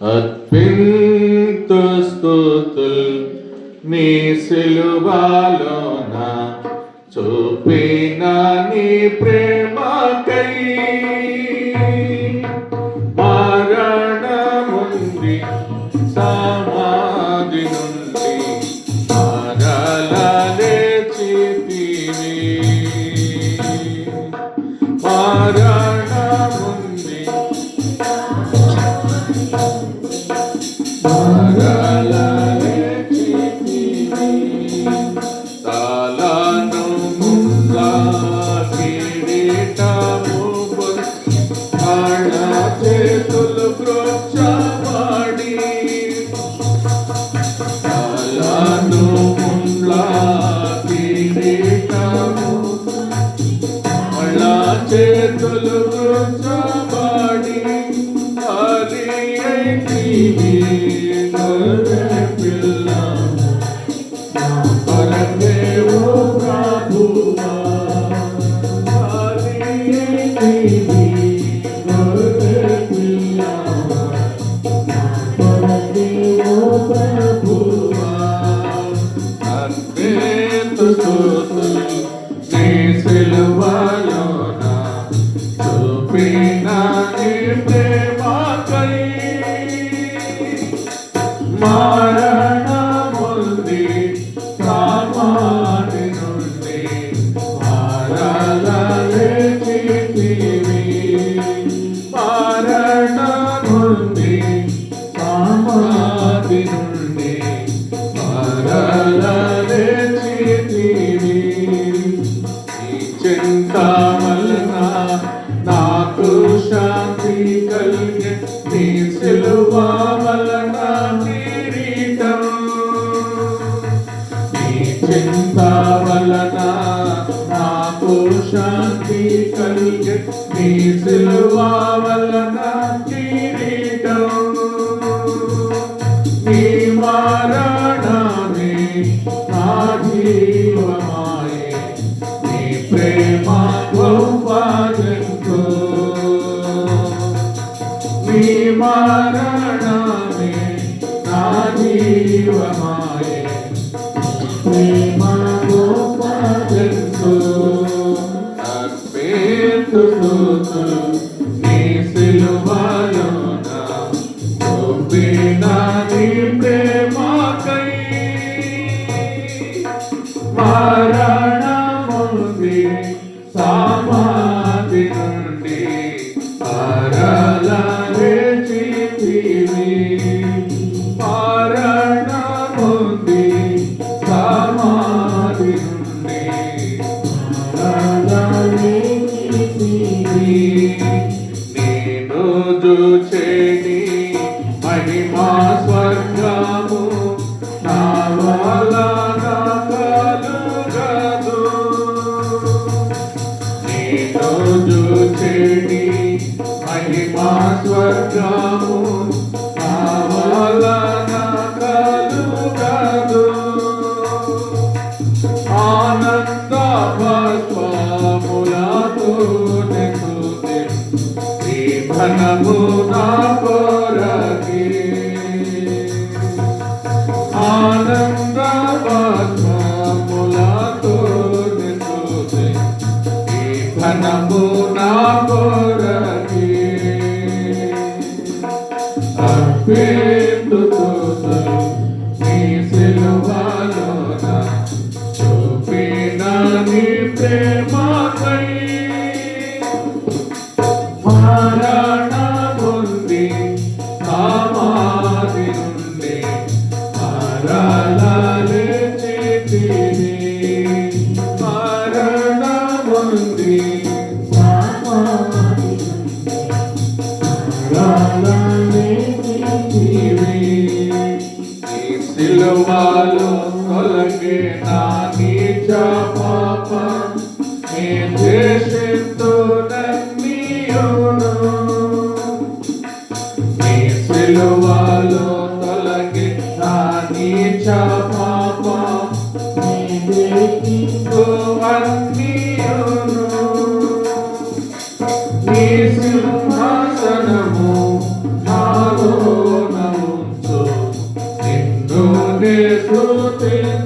అర్పింతు స్తుతుల్ నీ సిలువలోన చూపిన నీ ప్రేమకై మరణముంది సమాధి నుండి మరల లేచితివి మరణముంది మరల లేచితివి తలను ముందా కిరీటము మళ్ళ చేతులు బ్రోచబడి తలను ముందా కిరీటము మళ్ళ చేతులు బ్రోచబడి బలి అయితివి పిల్ల పరదేవో ప్రభువా బలి అయితివి నీ సిలువలోన చూపిన నీ ప్రేమకై మరణముంది సమాధి నుండి మరల లేచితివి మరణముంది సమాధి నుండి మరల లేచితివి ఈ చింత వలన నాకు శాంతి కలిగే నీ సిలువ వలన కిరీటం ఈ చింత వలన నాకు శాంతి కలిగే నీ సిలువ వలన కిరీటం నీ మరణమే నా జీవమాయే నీ ప్రేమ గొప్పదెంతో నీ మరణమే నా జీవమాయే ప్రేమ గొప్పదెంతో అర్పింతు స్తుతులు నీ సిలువలోన చూపిన నీ ప్రేమకై మరణముంది సమాధి నుండి మరల లేచితివి మరణముంది సమాధి నుండి మరల లేచితివి నేను చూచెడి మహిమా స్వర్గము నా వలన కలుగదు నేను చూచెడి మహిమా స్వర్గము నా వలన కలుగదు ఆనంద పుష్పములతో నిండుతే ఈ ధనము నా కొరకే ఆనంద పుష్పములతో నిండుతే ఈ ధనము నా కొరకే అర్పింతు స్తుతులు నీ సిలువలోన చూపిన నీ ప్రేమకై మరణముంది సమాధి నుండి మరల లేచితివి మరణముంది సమాధి నుండి మరల లేచితివి నీ సిలువలో తొలగే నా నీచ పాపం నీ దేశంతో నన్నియును నీ సిలువలో తొలగే నా నీచ పాపం నీ దేశంతో అన్నియును నీ సింహాసనము నాలో స్తుతింతును